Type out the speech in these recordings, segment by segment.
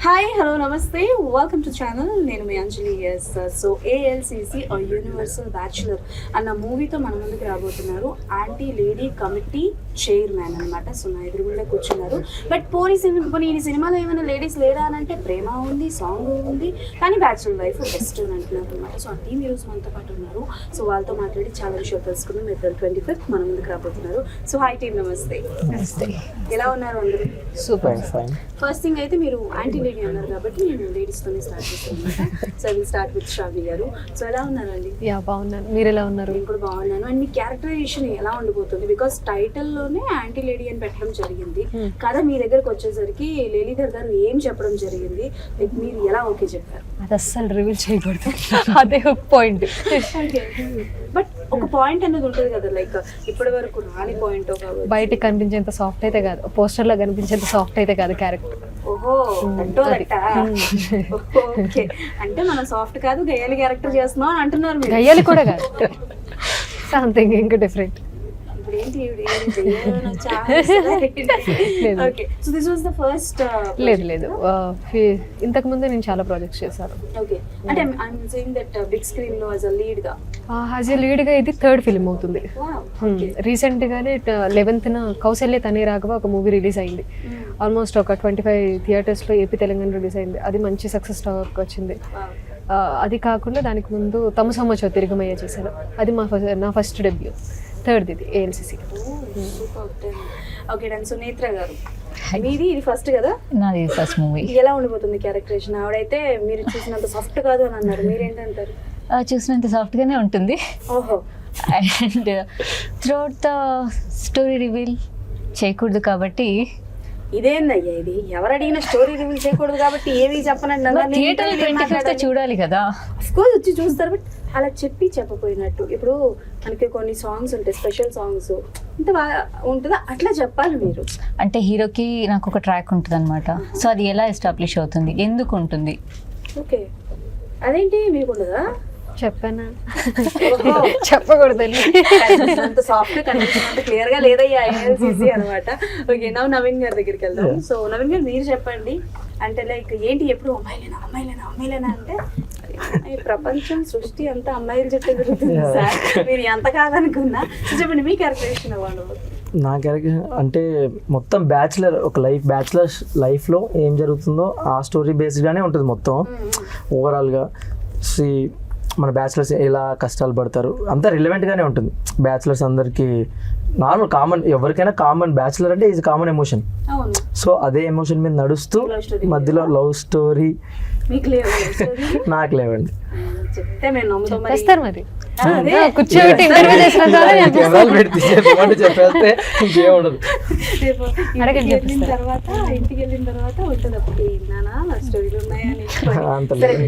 Hi hello నమస్తే welcome to channel. నేను మీ అంజలి. Yes so ALCC universal bachelor అన్న మూవీతో మన ముందుకు రాబోతున్నారు ఆంటీ లేడీ కమిటీ చైర్మన్ అనమాట. సో నా ఎదురుగుండా కూర్చున్నారు. బట్ పోనీ ఈ సినిమాలో ఏమైనా లేడీస్ లేరా అని అంటే ప్రేమ ఉంది, సాంగ్ ఉంది, కానీ బ్యాచులర్ లైఫ్ బెస్ట్ అని అంటున్నారు అనమాట. సో ఆ టీం ఈరోజు మనతో పాటు ఉన్నారు. సో వాళ్ళతో మాట్లాడి చాలా విషయాలు తెలుసుకున్నాం. April 25th మన ముందుకు రాబోతున్నారు. సో హాయ్ టీమ్, నమస్తే. నమస్తే. ఎలా ఉన్నారు అందరూ? Super fine. ఫస్ట్ థింగ్ అయితే మీరు యాంటీ లేడీ అన్నారు కాబట్టి నేను లేడీస్తోనే స్టార్ట్ చేస్తాను అనమాట. So will start with Shravani garu. So ఎలా ఉన్నారండి? యా బాగున్నాను, మీరు ఎలా ఉన్నారు? నేను కూడా బాగున్నాను. అండ్ మీ క్యారెక్టరైజేషన్ ఎలా ఉండిపోతుంది? బికాస్ టైటిల్లోనే యాంటీ లేడీ అని పెట్టడం జరిగింది. కథ మీ దగ్గరకు వచ్చేసరికి లేలీధర్ గారు ఏం చెప్పడం జరిగింది, లైక్ మీరు ఎలా ఓకే చెప్పారు? అది అస్సలు రివీల్ చేయకూడదు, అదే ఒక పాయింట్. బట్ ఒక పాయింట్ అనేది ఉంటుంది కదా, లైక్ ఇప్పటి వరకు రాని పాయింట్. బయటకి కనిపించేంత సాఫ్ట్ అయితే కాదు, పోస్టర్ లో కనిపించేంత సాఫ్ట్ అయితే కాదు క్యారెక్టర్. ఓహో ఓకే, అంటే మనం సాఫ్ట్ కాదు గయ్యాలి క్యారెక్టర్ చేస్తున్నాం అని అంటున్నారు మీరు. గయ్యాలి కూడా కాదు, సంథింగ్ ఇంకా డిఫరెంట్. లేదు లేదు, ఇంతకు ముందు నేను చాలా ప్రాజెక్ట్స్ చేశాను. యాజ్ ఏ లీడ్ గా ఇది థర్డ్ ఫిల్మ్ అవుతుంది. రీసెంట్ గానే 11th కౌశల్య తనే రాఘవ ఒక మూవీ రిలీజ్ అయింది. ఆల్మోస్ట్ ఒక 25 థియేటర్స్ లో ఏపీ తెలంగాణ రిలీజ్ అయింది. అది మంచి సక్సెస్ టాక్ వచ్చింది. అది కాకుండా దానికి ముందు తమసమ్మచో తిరుగుమయ్య చేశాను. అది నా ఫస్ట్ డెబ్యూ, థర్డ్ ఇది ALCC. Okay done. So Netra గారు, మీది ఇది ఫస్ట్ కదా? నాది ఫస్ట్ మూవీ. ఎలా ఉండిపోతుంది క్యారెక్టరేషన్? ఆవిడైతే మీరు చూసినంత సాఫ్ట్ కాదు అని అన్నారు, మీరేంటంటారు? చూసినంత సాఫ్ట్గానే ఉంటుంది. ఓహో. And throughout the story reveal చేయకూడదు కాబట్టి. ఇదేందయ్యా ఇది? ఎవరు అడిగిన స్టోరీ రివీల్ చేయకూడదు కాబట్టి ఏవి చెప్పనండి. థియేటర్ 25th చూడాలి కదా. అఫ్కోర్స్ వచ్చి చూస్తారు, బట్ అలా చెప్పపోయినట్టు. ఇప్పుడు మనకి కొన్ని సాంగ్స్ ఉంటాయి, స్పెషల్ సాంగ్స్ ఇంత బాగా ఉంటుందా, అట్లా చెప్పాలి మీరు. అంటే హీరోకి నాకు ఒక ట్రాక్ ఉంటుంది అనమాట. సో అది ఎలా ఎస్టాబ్లిష్ అవుతుంది, ఎందుకు ఉంటుంది? ఓకే, అదేంటి మీకు ఉండదా? చెప్పానా? చెప్పకూడదు. అంత సాఫ్ట్ కనిపించినంత క్లియర్ గా లేదయ్యా ఏఎల్సిసి అనమాట. ఓకే, నవీన్ గారి దగ్గరికి వెళ్దాం. సో నవీన్ గారు, మీరు చెప్పండి. అంటే లైక్ ఏంటి ఎప్పుడు అమ్మాయిలేనా అంటే ఈ ప్రపంచం సృష్టి అంతా అమ్మాయిల చుట్టూ తిరుగుతుంది సార్, మీరు ఎంత కాదనుకున్నా. చెప్పండి మీ క్యారెక్టరేషన్ అవ్వండి. నా క్యారెక్టర్ అంటే మొత్తం బ్యాచులర్, ఒక బ్యాచులర్ లైఫ్లో ఏం జరుగుతుందో ఆ స్టోరీ బేస్డ్గానే ఉంటుంది మొత్తం. ఓవరాల్గా మన బ్యాచులర్స్ ఎలా కష్టాలు పడతారు అంతా రిలవెంట్గానే ఉంటుంది. బ్యాచులర్స్ అందరికీ నార్మల్ కామన్, ఎవరికైనా కామన్. బ్యాచులర్ అంటే ఈజ్ కామన్ ఎమోషన్. సో అదే ఎమోషన్ మీద నడుస్తూ మధ్యలో లవ్ స్టోరీ నాకు లేవండి. చెప్తే మేము నమ్ముతాం మరి. కూర్చోబెట్టి ఇంటర్వ్యూ చేసిన చెప్పేస్తే ఇంకేముండదు. ఇంటికి వెళ్ళిన తర్వాత ఉంటుంది అప్పుడు స్టోరీలు ఉన్నాయని.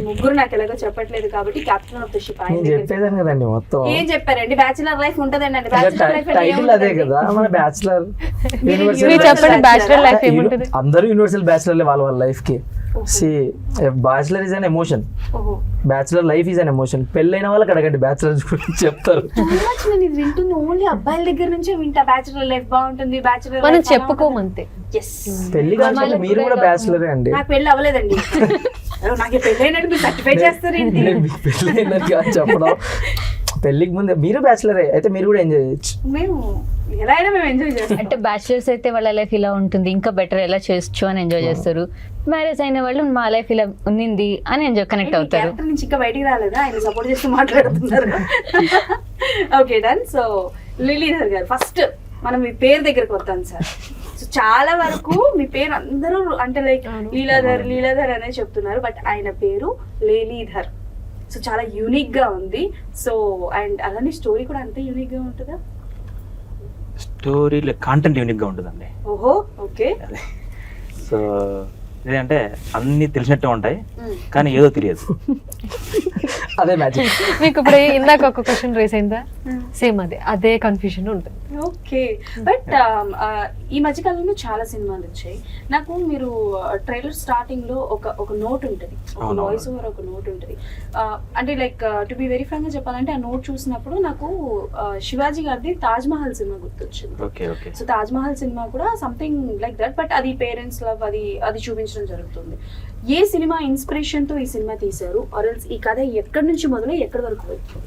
ముగ్గురు నాకు ఎలాగో చెప్పట్లేదు కాబట్టి కెప్టెన్ ఆఫ్ ద షిప్ చెప్పేదాన్ని కదండి మొత్తం. ఏం చెప్పారండి? బ్యాచులర్ లైఫ్ ఉంటదండి. టైటిల్ అదే కదా మన బ్యాచులర్. బ్యాచులర్ లైఫ్ ఏముంటది? అందరూ యూనివర్సల్ బ్యాచులర్ వాళ్ళ లైఫ్ కి. Bachelor is an emotion, bachelor life is an emotion. పెళ్ళైన వాళ్ళకి అడగండి బ్యాచులర్ గురించి చెప్తారు. వింటుంది ఓన్లీ అబ్బాయిల దగ్గర నుంచే వింటా, బ్యాచులర్ లైఫ్ బాగుంటుంది, బ్యాచులర్ మనం చెప్పుకోమంతే. పెళ్లి కాదు, మీరు కూడా బ్యాచులరే అండి. నాకు పెళ్లి అవ్వలేదండి. నాకు పెళ్ళైనట్టు మీరు సర్టిఫై చేస్తారు చెప్పడం. పెళ్లికి ముందే మీరు బ్యాచులరే అయితే మీరు కూడా ఎంజాయ్ చేయొచ్చు. మేము ఎలా అయినా మేము ఎంజాయ్ చేస్తాం. అంటే బ్యాచులర్స్ అయితే వాళ్ళ లైఫ్ ఇలా ఉంటుంది, ఇంకా బెటర్ ఎలా చేయొచ్చు అని ఎంజాయ్ చేస్తారు. మ్యారేజ్ అయిన వాళ్ళు మా లైఫ్ ఇలా ఉన్నింది అని ఎంజాయ్ కనెక్ట్ అవుతారు. నుంచి ఇంకా బయటికి రాలేదా, ఆయన సపోర్ట్ చేస్తూ మాట్లాడుతున్నారు. Okay done. సో లీలీధర్ గారు, ఫస్ట్ మనం మీ పేరు దగ్గరకు వద్దాం సార్. సో చాలా వరకు మీ పేరు అందరూ అంటే లైక్ లీలాధర్ అనే చెప్తున్నారు, బట్ ఆయన పేరు లేలీధర్. సో చాలా యూనిక్ గా ఉంది. సో అండ్ అలానే స్టోరీ కూడా అంతే యూనిక్ గా ఉంటుందా? స్టోరీ కాంటెంట్ యూనిక్ గా ఉంటుందండి. ఓహో ఓకే. సో ఏంటంటే అన్ని తెలిసినట్టే ఉంటాయి కానీ ఏదో తెలియదు. అదే మ్యాజిక్. మీకు ఇప్పుడు ఇందాక ఒక క్వశ్చన్ రేస్ అయిందా, సేమ్ అదే కన్ఫ్యూజన్ ఉంటుంది. ఓకే, బట్ ఈ మధ్యకాలంలో చాలా సినిమాలు వచ్చాయి. నాకు మీరు ట్రైలర్ స్టార్టింగ్ లో ఒక నోట్ ఉంటుంది, ఒక అవునవును. వాయిస్ ఓవర్, ఒక నోట్ ఉంటుంది. అంటే like to be very frank గా చెప్పాలంటే ఆ నోట్ చూసినప్పుడు నాకు శివాజీ గారిది తాజ్ మహల్ సినిమా గుర్తొచ్చింది. Okay okay. So Taj Mahal cinema కూడా సంథింగ్ లైక్ దట్, బట్ అది పేరెంట్స్ లవ్, అది చూపించడం జరుగుతుంది. ఏ సినిమా ఇన్స్పిరేషన్ తో ఈ సినిమా తీశారు, ఆర్ ఎల్స్ ఈ కథ ఎక్కడి నుంచి మొదలై ఎక్కడి వరకు పోయింది?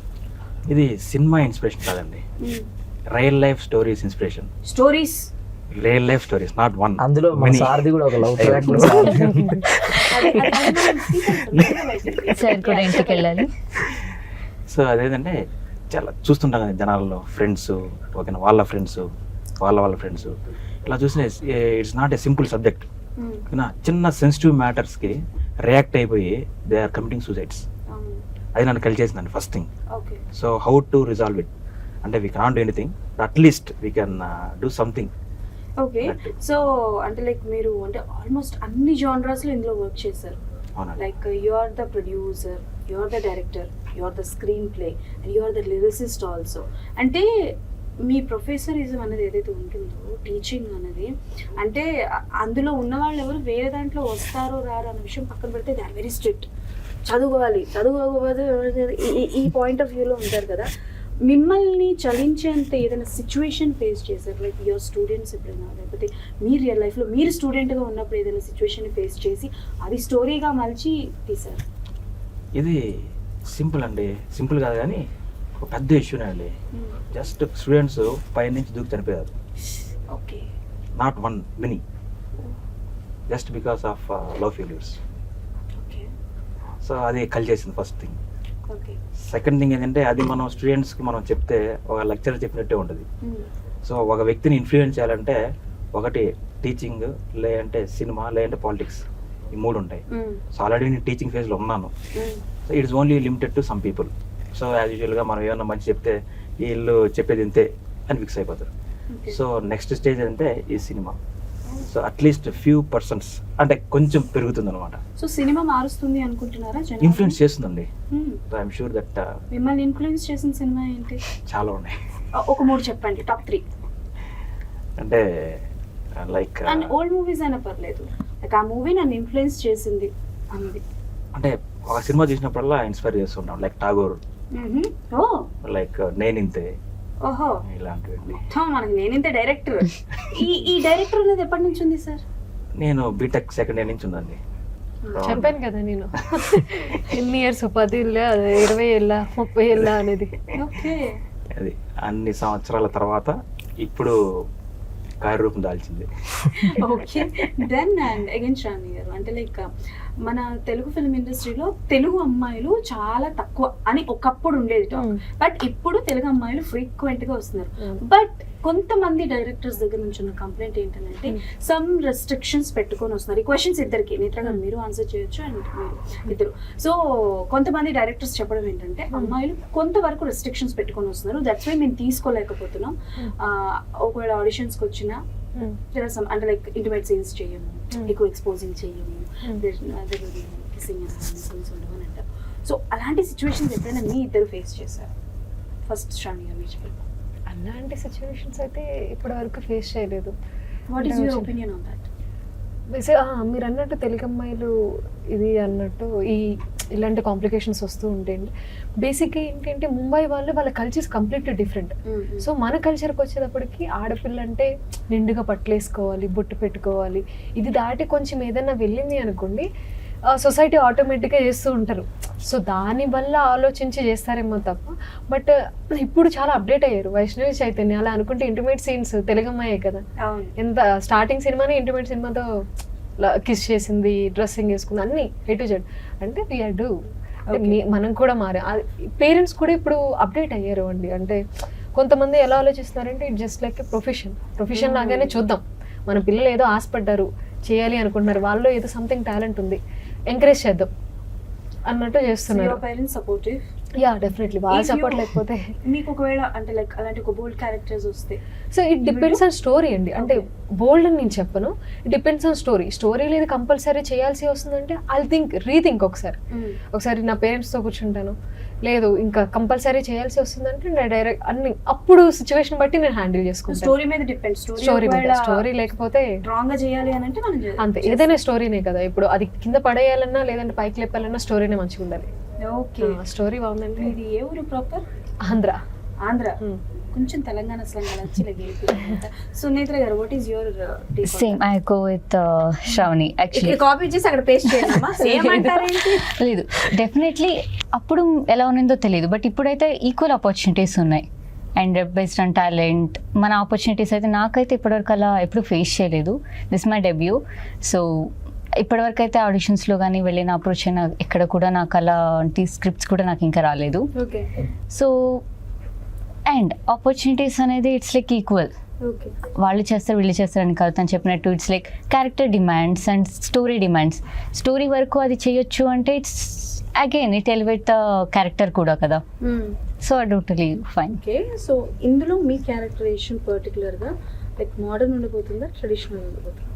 ఇది సినిమా ఇన్స్పిరేషన్ కాదండి, real life stories inspiration. Stories, real life stories, not one. అందులో మన సార్ది కూడా ఒక లవ్ ట్రాక్ కూడా సార్ కూడా ఇంటికి వెళ్ళాలి. సో అదేంటంటే చాలా చూస్తుంటాం కదా జనాల్లో, ఫ్రెండ్స్, ఓకేనా, వాళ్ళ ఫ్రెండ్స్, వాళ్ళ ఫ్రెండ్స్, ఇలా చూసిన it's not a simple subject. చిన్న సెన్సిటివ్ మ్యాటర్స్కి రియాక్ట్ అయిపోయి దే ఆర్ కమిటింగ్ సూసైడ్స్. అది నన్ను కలిచేసిందండి first thing. Okay, so how to resolve it అంటే we cannot do anything, at least we can do something. Okay. So అంటే లైక్ మీరు అంటే ఆల్మోస్ట్ అన్ని జానరాస్ లో ఇందులో వర్క్ చేశారు. అవునండి. Like you are the producer, you are the director, you are the screenplay and you are the lyricist also. అంటే మీ ప్రొఫెసరిజం అనేది ఏదైతే ఉంటుందో, టీచింగ్ అనేది, అంటే అందులో ఉన్న వాళ్ళు ఎవరు వేరే దాంట్లో వస్తారో రారో అన్న విషయం పక్కన పెడితే దే ఆర్ వెరీ స్ట్రిక్ట్. చదువుకోకపోతే ఈ పాయింట్ ఆఫ్ వ్యూలో ఉంటారు కదా. మిమ్మల్ని చలించేంత ఏదైనా సిచ్యువేషన్ ఫేస్ చేశారు, లైక్ యువర్ స్టూడెంట్స్ ఎప్పుడైనా, లేకపోతే మీ రియల్ లైఫ్లో మీరు స్టూడెంట్గా ఉన్నప్పుడు ఏదైనా సిచ్యువేషన్ ఫేస్ చేసి అది స్టోరీగా మలిచి తీశారు? ఇది సింపుల్ అండి, సింపుల్ కాదు కానీ ఒక పెద్ద ఇష్యూనే అండి. జస్ట్ స్టూడెంట్స్ పై నుంచి దూకి చనిపోయారు. Okay, not one, many, just because of love failures. Okay, so అది కలిచేసింది first thing. Okay. Second thing ఏంటంటే అది మనం స్టూడెంట్స్కి మనం చెప్తే ఒక లెక్చర్ చెప్పినట్టే ఉంటుంది. సో ఒక వ్యక్తిని ఇన్ఫ్లుయెన్స్ చేయాలంటే ఒకటి టీచింగ్, లేదంటే సినిమా, లేదంటే పాలిటిక్స్, ఈ మూడు ఉంటాయి. సో ఆల్రెడీ నేను టీచింగ్ ఫేజ్లో ఉన్నాను. So it's only limited to some people. So as యూజువల్గా మనం ఏమన్నా మంచి చెప్తే వీళ్ళు చెప్పేది ఇంతే అని ఫిక్స్ అయిపోతారు. సో నెక్స్ట్ స్టేజ్ అంటే ఈ cinema. So at least few persons అంటే కొంచెం పెరుగుతుంది అనమాట. సో సినిమా మారుస్తుంది అనుకుంటున్నారా? ఇన్ఫ్లుయెన్స్ చేస్తుందండి. సో ఐఎమ్ షూర్ దట్ మిమ్మల్ని ఇన్ఫ్లుయెన్స్ చేసిన సినిమా ఏంటి? చాలా ఉన్నాయి. ఒక మూడు చెప్పండి, టాప్ 3. అంటే లైక్ అండ్ ఓల్డ్ మూవీస్ అయినా పర్లేదు, లైక్ ఆ మూవీ నన్ను ఇన్ఫ్లుయెన్స్ చేసింది అన్నది. అంటే ఒక సినిమా చూసినప్పుడల్లా ఇన్స్పైర్ చేస్తుంటాం, లైక్ టాగోర్, ఓ, లైక్ నేనింతే, ఓహో, ఇలాంటివి. మొత్తం మనకి నేనింతే డైరెక్టర్. ఈ డైరెక్టర్ అనేది ఎప్పటి నుంచి ఉంది సార్? నేను బీటెక్ సెకండ్ ఇయర్ నుంచి ఉందండి. చెప్పాను కదా నేను ఎన్ని ఇయర్స్, 10 ఏళ్ళ, 20 ఏళ్ళ, 30 ఏళ్ళ అనేది. ఓకే, అది అన్ని సంవత్సరాల తర్వాత ఇప్పుడు కార్యరూపం దాల్చింది. Okay. Then and again Sravani గారు, అంటే లైక్ మన తెలుగు ఫిల్మ్ ఇండస్ట్రీలో తెలుగు అమ్మాయిలు చాలా తక్కువ అని ఒకప్పుడు ఉండేది టాక్, బట్ ఇప్పుడు తెలుగు అమ్మాయిలు ఫ్రీక్వెంట్ గా వస్తున్నారు. బట్ కొంతమంది డైరెక్టర్స్ దగ్గర నుంచి ఉన్న కంప్లైంట్ ఏంటంటే సమ్ రెస్ట్రిక్షన్స్ పెట్టుకొని వస్తున్నారు. ఈ క్వశ్చన్స్ ఇద్దరికి, నేత్ర గారు మీరు ఆన్సర్ చేయొచ్చు అండ్ మీరు ఇద్దరు. సో కొంతమంది డైరెక్టర్స్ చెప్పడం ఏంటంటే అమ్మాయిలు కొంతవరకు రెస్ట్రిక్షన్స్ పెట్టుకొని వస్తున్నారు, దట్స్ వై మేము తీసుకోలేకపోతున్నాం. ఒకవేళ ఆడిషన్స్కి వచ్చినా అంటే లైక్ ఇంటిమేట్ సీన్స్ చేయము, ఎక్కువ ఎక్స్పోజింగ్ చేయము, కిస్సింగ్ ఉండవని అంటారు. సో అలాంటి సిచ్యువేషన్స్ ఎప్పుడైనా మీ ఇద్దరు ఫేస్ చేశారు? ఫస్ట్ శ్రావణి గారు మీరు చెప్పండి. అలాంటి సిచ్యువేషన్స్ అయితే ఇప్పటి వరకు ఫేస్ చేయలేదు. What is your opinion on that? మీరు అన్నట్టు తెలుగు అమ్మాయిలు ఇది అన్నట్టు ఇలాంటి కాంప్లికేషన్స్ వస్తూ ఉంటాయండి. బేసిక్గా ఏంటంటే ముంబై వాళ్ళ కల్చర్స్ కంప్లీట్లీ డిఫరెంట్. సో మన కల్చర్కి వచ్చేటప్పటికి ఆడపిల్ల అంటే నిండుగా పట్లేసుకోవాలి, బొట్టు పెట్టుకోవాలి. ఇది దాటి కొంచెం ఏదైనా వెళ్ళింది అనుకోండి, సొసైటీ ఆటోమేటిక్గా చేస్తూ ఉంటారు. సో దానివల్ల ఆలోచించి చేస్తారేమో తప్ప, బట్ ఇప్పుడు చాలా అప్డేట్ అయ్యారు. వైష్ణవి చైతన్య అలా అనుకుంటే ఇంటిమేట్ సీన్స్ తెలుగు అమ్మాయే కదా, ఎంత స్టార్టింగ్ సినిమానే ఇంటిమేట్ సినిమాతో కిస్ చేసింది, డ్రెస్సింగ్ వేసుకుంది, అన్ని A to Z. అంటే వీఆర్ డూ, మనం కూడా పేరెంట్స్ కూడా ఇప్పుడు అప్డేట్ అయ్యారు అండి. అంటే కొంతమంది ఎలా ఆలోచిస్తున్నారంటే it just like a profession లాగానే చూద్దాం, మన పిల్లలు ఏదో ఆశపడ్డారు చేయాలి అనుకుంటున్నారు, వాళ్ళు ఏదో సంథింగ్ టాలెంట్ ఉంది, ఎంకరేజ్ చేద్దాం అన్నట్టు చేస్తున్నారు. Parents supportive? యా డెఫినెట్లీ వాళ్ళ If you- సపోర్ట్ లేకపోతే. మీకు ఒకవేళ అంటే లైక్ అలాంటి ఒక బోల్డ్ క్యారెక్టర్స్ వస్తే so it depends on story అండి. అంటే బోల్డ్ అని నేను చెప్పను, ఇట్ డిపెండ్స్ ఆన్ స్టోరీ లేదు కంపల్సరీ చేయాల్సి వస్తుందంటే ఐ రీథింక్ ఒకసారి నా పేరెంట్స్తో కూర్చుంటాను, లేదు ఇంకా కంపల్సరీ చేయాల్సి వస్తుందంటే నేను డైరెక్ట్ అన్ని అప్పుడు సిచ్యువేషన్ బట్టి నేను హ్యాండిల్ చేసుకుంటాను. స్టోరీ మీద డిపెండ్. స్టోరీ లేకపోతే స్ట్రాంగ్ గా చేయాలి అని అంటే మనం అంతే, ఏదైనా స్టోరీనే కదా. ఇప్పుడు అది కింద పడేయాలన్నా లేదంటే పైకి లేపాలన్నా స్టోరీనే మంచిగా ఉండాలి. ఓకే. స్టోరీ బాగుందండి. ఇది ఏ ఊరు ప్రాపర్? ఆంధ్ర. కొంచెం తెలంగాణ స్లాంగ్ అలా వచ్చి Sunetra garu, what is your same I go with Shravani actually. Copy చేసి అక్కడ పేస్ట్ చేయాలమ్మా సేమ్ అంటారేంటి? లేదు, డెఫినెట్లీ అప్పుడు ఎలా ఉన్నదో తెలియదు, బట్ ఇప్పుడైతే ఈక్వల్ ఆపర్చునిటీస్ ఉన్నాయి. అండ్ బేస్డ్ ఆన్ టాలెంట్ మన ఆపర్చునిటీస్ అయితే నాకైతే ఇప్పటివరకు అలా ఎప్పుడు ఫేస్ చేయలేదు. This my debut. సో ఇప్పటివరకు అయితే ఆడిషన్స్లో కానీ వెళ్ళిన అప్రోచ్ అయినా ఎక్కడ కూడా నాకు అలాంటి స్క్రిప్ట్స్ కూడా నాకు ఇంకా రాలేదు. ఓకే. సో అండ్ ఆపర్చునిటీస్ అనేది ఇట్స్ లైక్ ఈక్వల్. ఓకే. వాళ్ళు చేస్తారు వీళ్ళు చేస్తారు అని కాదు, తను చెప్పినట్టు it's like character demands and story demands. Story వరకు అది చేయొచ్చు అంటే it's again it elevate the character కూడా కదా. So totally fine. Okay. So ఇందులో మీ క్యారెక్టరైజేషన్ పర్టికులర్గా లైక్ మోడర్న్ ఉండిపోతుందా, ట్రెడిషనల్ ఉండిపోతుందా?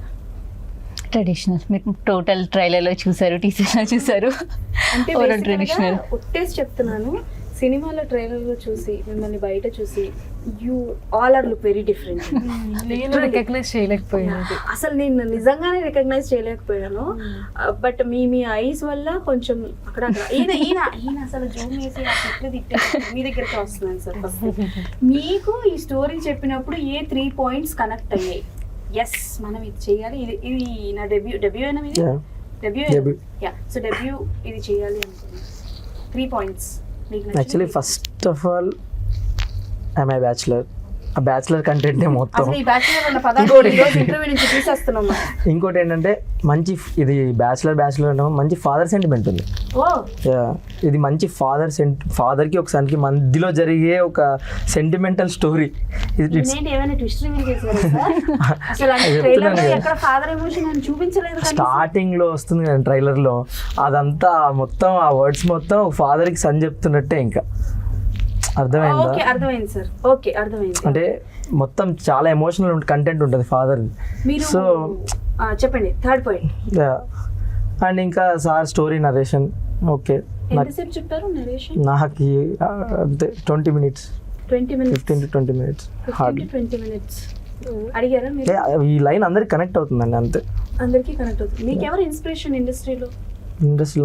ట్రెడిషనల్. మీరు టోటల్ ట్రైలర్లో చూసారు, టీజర్లో చూసారు. అంటే ట్రెడిషనల్ ఒట్టేసి చెప్తున్నాను, సినిమాలో ట్రైలర్లో చూసి మిమ్మల్ని బయట చూసి you all are look very different. నేను రికగ్నైజ్ చేయలేకపోయాను. అసలు నేను నిజంగానే రికగ్నైజ్ చేయలేకపోయాను. బట్ మీ ఐస్ వల్ల కొంచెం అక్కడ ఈయన ఈయన ఈయన అసలు జూమ్ వేసి ఆ చెట్లు తిట్టే మీ దగ్గరికి వస్తున్నాను సార్. ఫస్ట్ మీకు ఈ స్టోరీ చెప్పినప్పుడు ఏ 3 points కనెక్ట్ అయ్యాయి? ఎస్, మనం ఇది చేయాలి, ఇది నా డెబ్యూ అయినా ఇది డెబ్యూ. యా, సో డెబ్యూ ఇది చేయాలి అనుకున్నాను. 3 points actually first of all I'm a bachelor. ఆ బ్యాచులర్ కంటెంటే మొత్తం. అసలు ఈ బ్యాచులర్ అన్న పదాన్ని ఈ రోజు ఇంటర్వ్యూ నుంచి తీసేస్తున్నాం. ఇంకోటి ఏంటంటే మంచి ఇది బ్యాచులర్ అంటే మంచి ఫాదర్ సెంటిమెంట్ ఉంది. ఓ ఇది మంచి ఫాదర్కి ఒక సన్కి మధ్యలో జరిగే ఒక సెంటిమెంటల్ స్టోరీ. ఏంటి ఏమైనా ట్విస్ట్ రివీల్ చేశారా సార్? అసలు అంటే ట్రైలర్లో ఎక్కడ ఫాదర్ ఎమోషన్ అని చూపించలేదు కదా. స్టార్టింగ్లో వస్తుంది కదా ట్రైలర్లో, అదంతా మొత్తం ఆ వర్డ్స్ మొత్తం ఫాదర్కి సన్ చెప్తున్నట్టే. ఇంకా అర్థమైందా? ఓకే, అర్థమైంది సార్. ఓకే, అర్థమైంది. అంటే మొత్తం చాలా ఎమోషనల్ కంటెంట్ ఉంటుంది ఫాదర్. మీరు సో చెప్పండి 3rd point. అండ్ ఇంకా సార్ స్టోరీ నరేషన్. ఓకే, ఎంతసేపు చెప్పారు నరేషన్? నాకు అంతే 20 minutes, 20 minutes, 15 to 20 minutes 15 to 20 minutes. అడిగారా మీరు? ఈ లైన్ అందరికి కనెక్ట్ అవుతుందండి, అంతే. అందరికీ కనెక్ట్ అవుతుంది. మీకు ఎవరు ఇన్స్పిరేషన్ ఇండస్ట్రీలో?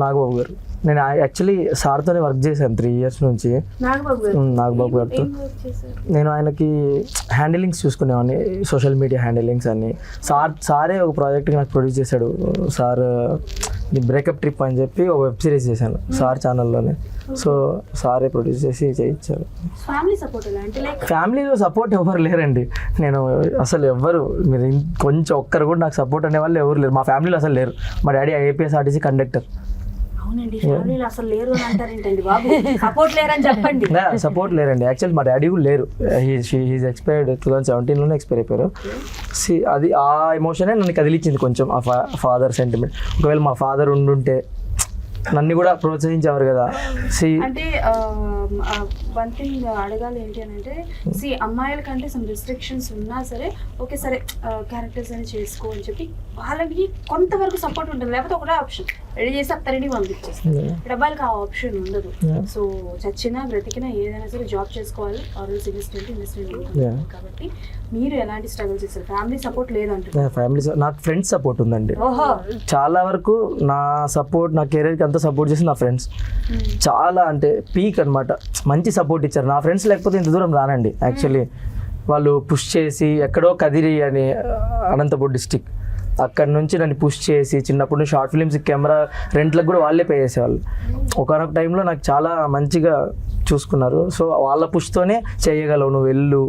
నాగబాబు గారు. నేను యాక్చువల్లీ సార్తోనే వర్క్ చేశాను 3 years నుంచి. నాగబాబు గారు. నాగబాబు గారితో ఏం వర్క్ చేశారు? నేను ఆయనకి హ్యాండిలింగ్స్ చూసుకునేవాడిని, సోషల్ మీడియా హ్యాండిలింగ్స్ అన్ని. సారే ఒక ప్రాజెక్ట్కి నాకు ప్రొడ్యూస్ చేశాడు. సార్ బ్రేకప్ ట్రిప్ అని చెప్పి ఒక వెబ్ సిరీస్ చేశాను సార్ ఛానల్లోనే. సో సారే ప్రొడ్యూస్ చేసి చేయించారు. ఫ్యామిలీ సపోర్ట్ ఎలా అంటే లైక్? ఫ్యామిలీలో సపోర్ట్ ఎవరు లేరండి. నేను అసలు ఎవ్వరు, మీరు కొంచెం ఒక్కరు కూడా నాకు సపోర్ట్ అనే వాళ్ళు ఎవరు లేరు. మా ఫ్యామిలీలో అసలు లేరు. మా డాడీ APSRTC కండక్టర్. అవునండి, ఫ్యామిలీలో అసలు లేరు అని అంటారేంటండి బాబు? సపోర్ట్ లేరని చెప్పండి. సపోర్ట్ లేరండి. యాక్చువల్లీ మా డాడీ కూడా లేరు. హీజ్ ఎక్స్పైర్డ్ 2017లోనే ఎక్స్పైర్ అయిపోయారు. అది ఆ ఎమోషనే నన్ను కదిలించింది కొంచెం, ఆ ఫాదర్ సెంటిమెంట్. ఒకవేళ మా ఫాదర్ ఉండుంటే నన్ను కూడా ప్రోత్సహించేవారు కదా. అంటే వన్ థింగ్ అడగాలి ఏంటి అని అంటే, అమ్మాయిల కంటే సమ్ రిస్ట్రిక్షన్స్ ఉన్నా సరే ఓకే సరే క్యారెక్టర్స్ అని చేసుకో అని చెప్పి వాళ్ళకి కొంతవరకు సపోర్ట్ ఉంటుంది. లేకపోతే ఒకటే ఆప్షన్, రెడీ చేసి అత్తరెడీ పంపించేస్తారు. అబ్బాయిలకి ఆ ఆప్షన్ ఉండదు. సో చచ్చినా బ్రతికినా ఏదైనా సరే జాబ్ చేసుకోవాలి, ఆర్ఎల్స్ ఇండస్ట్రీ కాబట్టి మీరు ఎలాంటి స్ట్రగుల్ చేస్తారు? ఫ్యామిలీ సపోర్ట్ లేదంటే? ఫ్యామిలీ నాకు ఫ్రెండ్స్ సపోర్ట్ ఉందండి. చాలా వరకు నా సపోర్ట్, నా కెరీర్కి అంతా సపోర్ట్ చేసి నా ఫ్రెండ్స్ చాలా అంటే పీక్ అనమాట. మంచి సపోర్ట్ ఇచ్చారు. నా ఫ్రెండ్స్ లేకపోతే ఇంత దూరం రానండి. యాక్చువల్లీ వాళ్ళు పుష్ చేసి, ఎక్కడో కదిరి అని అనంతపూర్ డిస్టిక్, అక్కడ నుంచి నన్ను పుష్ చేసి చిన్నప్పుడు షార్ట్ ఫిలిమ్స్ కెమెరా రెంట్లకు కూడా వాళ్ళే పే చేసేవాళ్ళు. ఒకనొక టైంలో నాకు చాలా మంచిగా చూసుకున్నారు. సో వాళ్ళ పుష్తోనే చేయగలవు నువ్వు వెళ్ళు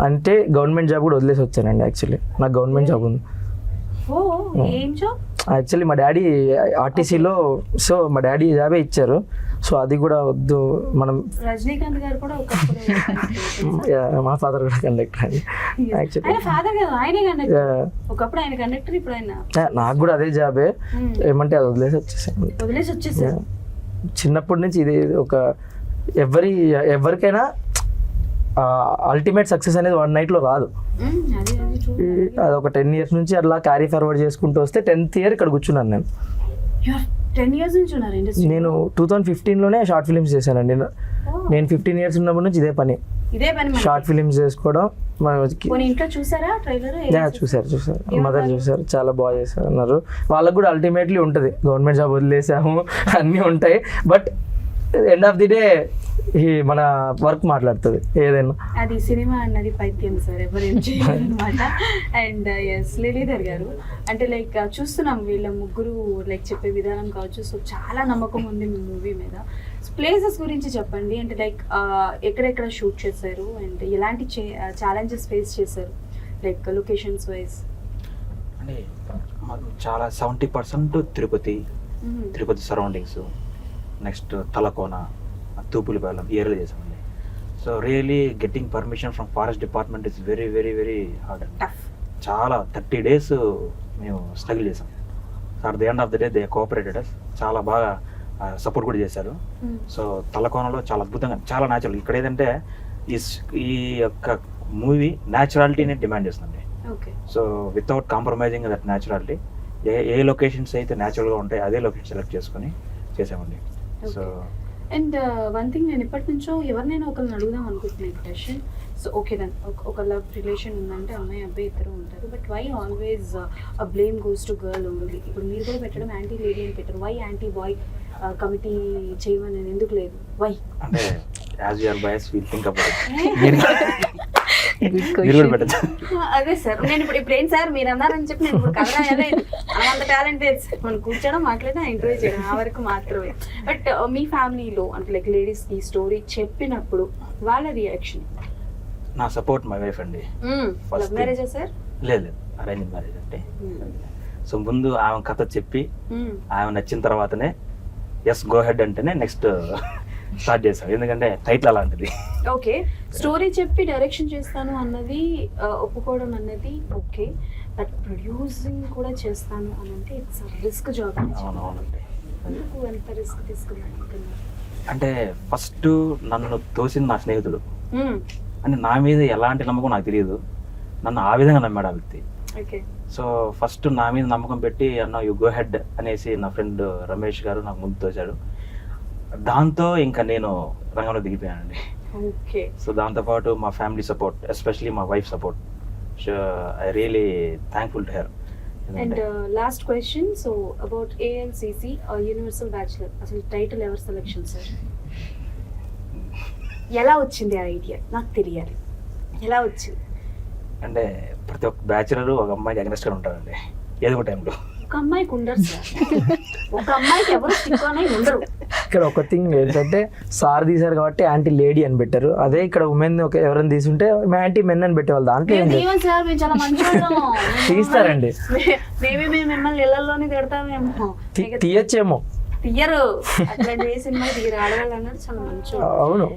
అంటే గవర్నమెంట్ జాబ్ కూడా వదిలేసి వచ్చానండి. యాక్చువల్లీ నాకు గవర్నమెంట్ జాబ్ ఉంది. యాక్చువల్లీ మా డాడీ RTCలో, సో మా డాడీ జాబే ఇచ్చారు. సో అది కూడా వద్దు మనం. రజనీకాంత్ గారు కూడా మా ఫాదర్ కూడా కండక్టర్ అండి. యాక్చువల్లీ ఒకప్పుడు ఆయన కండక్టర్, ఇప్పుడు ఆయన. నాకు కూడా అదే జాబే, ఏమంటే అది వదిలేసి వచ్చేసాను. వదిలేసి వచ్చేసారు. చిన్నప్పటి నుంచి ఇది ఒక ఎవరికైనా అల్టిమేట్ సక్సెస్ అనేది 1 నైట్లో రాదు. అది true. అది ఒక 10 years నుంచి అట్లా క్యారీ ఫార్వర్డ్ చేసుకుంటూ వస్తే 10th year ఇక్కడ కూర్చున్నాను నేను. 10 years నుంచి ఉన్నారు ఇండస్ట్రీ. నేను 2015లోనే షార్ట్ ఫిల్మ్స్ చేశానండి. నేను 15 years ఉన్నప్పటి నుంచి ఇదే పని, షార్ట్ ఫిల్మ్స్ చేసుకోవడం. ఇంట్లో చూసారా ట్రైలర్? చూసారు మదర్ చూసారు, చాలా బాగా చేశారు అన్నారు. వాళ్ళకు కూడా అల్టిమేట్లీ ఉంటుంది, గవర్నమెంట్ జాబ్ వదిలేసాము అన్నీ ఉంటాయి, but end of the day మన వర్క్ మాట్లాడుతుంది ఏదైనా. అది సినిమా అన్నది పైత్యం సార్, ఎవరు ఏం చేయాలన్నమాట. అండ్ ఎస్ లీలీధర్ గారు, అంటే లైక్ చూస్తున్నాం వీళ్ళ ముగ్గురు లైక్ చెప్పే విధానం కావచ్చు, సో చాలా నమ్మకం ఉంది మీ మూవీ మీద. ప్లేసెస్ గురించి చెప్పండి, అంటే లైక్ ఎక్కడెక్కడ షూట్ చేశారు అండ్ ఎలాంటి ఛాలెంజెస్ ఫేస్ చేశారు, లైక్ లొకేషన్స్ వైజ్? అంటే మాకు చాలా 70% తిరుపతి సరౌండింగ్స్, నెక్స్ట్ తలకోన, తూపులపాలెం ఏరియాలో చేసామండి. So really getting permission from forest department is very very very hard. చాలా 30 days మేము స్ట్రగుల్ చేసాం. At the end of the day they cooperated us, చాలా బాగా సపోర్ట్ కూడా చేశారు. సో తలకోనలో చాలా అద్భుతంగా, చాలా న్యాచురల్. ఇక్కడ ఏదంటే ఈ యొక్క మూవీ న్యాచురాలిటీని డిమాండ్ చేస్తుంది. So without compromising that naturality, A locations అయితే న్యాచురల్గా ఉంటాయి అదే లొకేషన్ సెలెక్ట్ చేసుకొని చేసామండి. సో అండ్ వన్ థింగ్, నేను ఇప్పటి నుంచో ఎవరినైనా ఒకరిని అడుగుదాం అనుకుంటున్నాను క్వశ్చన్. సో ఓకే దన్, ఒక లవ్ రిలేషన్ ఉందంటే అమ్మాయి అబ్బాయి ఇద్దరు ఉంటారు, but why always blame goes to girl only? ఇప్పుడు మీరు కూడా పెట్టడం యాంటీ లేడీ అని పెట్టారు, వై యాంటీ బాయ్ కమిటీ చేయమని ఎందుకు లేదు? వై అంటే as your boys will think about అదే సార్, నేను ఇప్పుడు ఏంటి సార్ మీరు అన్నారని చెప్పి నేను ఇప్పుడు కథ రాయలేదు, అంత టాలెంట్ లేదు సార్. మనం కూర్చోడం, మాట్లాడడం, ఇంటర్వ్యూ చేయడం ఆ వరకు మాత్రమే. బట్ మీ ఫ్యామిలీలో అంటే లైక్ లేడీస్ ఈ స్టోరీ చెప్పినప్పుడు వాళ్ళ రియాక్షన్? నా సపోర్ట్ మై వైఫ్ అండి. లవ్ మ్యారేజా సార్? లేదు, అరేంజ్ మ్యారేజ్ అంటే. సో ముందు ఆమె కథ చెప్పి ఆమె నచ్చిన తర్వాతనే ఎస్ గో హెడ్ అంటేనే నెక్స్ట్ స్టార్ట్ చేశాను, ఎందుకంటే టైటిల్ అలాంటిది. ఓకే, స్టోరీ చెప్పి డైరెక్షన్ చేస్తాను అన్నది ఒప్పుకోవడం అన్నది ఓకే, బట్ ప్రొడ్యూసింగ్ కూడా చేస్తాను అని అంటే ఇట్స్ రిస్క్ జాబ్. అవునవునండి. ఎందుకు ఎంత రిస్క్ తీసుకున్నాను అంటే ఫస్ట్ నన్ను తోసింది నా స్నేహితుడు. అంటే నా మీద ఎలాంటి నమ్మకం నాకు తెలియదు, నన్ను ఆ విధంగా నమ్మాడు ఆ వ్యక్తి. ఓకే, సో ఫస్ట్ నా మీద నమ్మకం పెట్టి అన్న యు గో హెడ్ అనేసి నా ఫ్రెండ్ రమేష్ గారు నాకు ముందు తోశాడు. దాంతో ఇంకా నేను రంగంలో దిగిపోయానండి. ఓకే, సో దాంతోపాటు మా ఫ్యామిలీ సపోర్ట్, ఎస్పెషలీ మా wife support, so I really thankful to her. And last question, so about ALCC universal bachelor, అసలు టైటిల్ ఎవరు సెలెక్షన్ సార్? ఎలా వచ్చింది ఆ ఐడియా? నాకు తెలియాలి, ఎలా వచ్చింది? అంటే ప్రతి ఒక్క బ్యాచులర్ ఒక అమ్మాయికి అగ్నెస్ట్గా ఉంటారండి ఏదో ఒక టైంలో. ఒక అమ్మాయికి ఉండరు సార్, ఒక అమ్మాయికి ఎవరు స్టిక్ అని ఉండరు. ఇక్కడ ఒక థింగ్ ఏంటంటే సార్ తీశారు కాబట్టి యాంటీ లేడీ అని పెట్టారు, అదే ఇక్కడ ఉమెన్ ఎవరైనా తీసుంటే యాంటీ మెన్ అని పెట్టేవాళ్ళు. దాంట్లో సార్ మేము చాలా మంచివాళ్ళం, తీస్తారండి, మేము మిమ్మల్ని ఇళ్లలోనే తిడతామేమో, తీయచ్చేమో, తీయరు. అట్లాంటి ఏ సినిమా తీయరు, ఆడవాళ్ళు అన్నారు చాలా మంచి. అవును,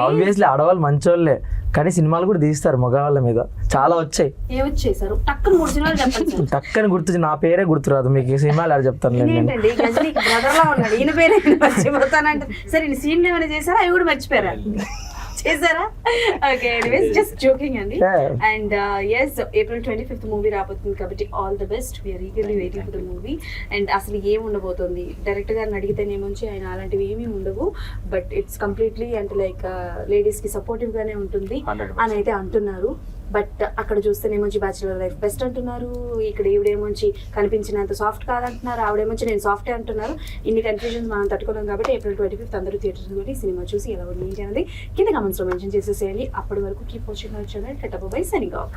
ఆబ్వియస్లీ ఆడవాళ్ళు మంచోళ్ళే, కానీ సినిమాలు కూడా తీస్తారు మగవాళ్ళ మీద, చాలా వచ్చాయి. ఏమొచ్చేసారు టక్కున 3 సినిమాలు చెప్పండి. టక్కని గుర్తు, నా పేరే గుర్తురాదు మీకు, సినిమాలు ఆడ చెప్తాను నేను. ఏంటండి గజనీకి బ్రదర్ లా ఉన్నాడు, ఈయన పేరే మర్చిపోతానంటే సరే, ఈయన సీన్లు ఏమైనా చేశారా? అవి కూడా మర్చిపోయారా? చేశారా? ఓకే, ఎనీవేస్ జస్ట్ జోకింగ్ అండి. And yes, April 25th movie రాబోతుంది కాబట్టి all the best, we're eagerly waiting for the movie. And అసలు ఏం ఉండబోతుంది డైరెక్టర్ గారిని అడిగితేనేమొచ్చి ఆయన అలాంటివి ఏమీ ఉండవు, బట్ ఇట్స్ కంప్లీట్లీ అంటే లైక్ లేడీస్కి సపోర్టివ్ గానే ఉంటుంది అని అయితే అంటున్నారు. బట్ అక్కడ చూస్తేనేమొచ్చి బ్యాచులర్ లైఫ్ బెస్ట్ అంటున్నారు, ఇక్కడ ఈవిడేమొచ్చి కనిపించినంత సాఫ్ట్ కాదంటున్నారు, ఆవిడేమొచ్చి నేను సాఫ్టే అంటున్నారు. ఇన్ని కన్ఫ్యూజన్స్ మనం తట్టుకున్నాం కాబట్టి April 25th అందరూ థియేటర్స్ కాబట్టి సినిమా చూసి ఎలా ఉంది అనేది కింద కామెంట్స్లో మెన్షన్ చేసేసేయండి. అప్పటి వరకు keep watching our channel. Tata by, signing off.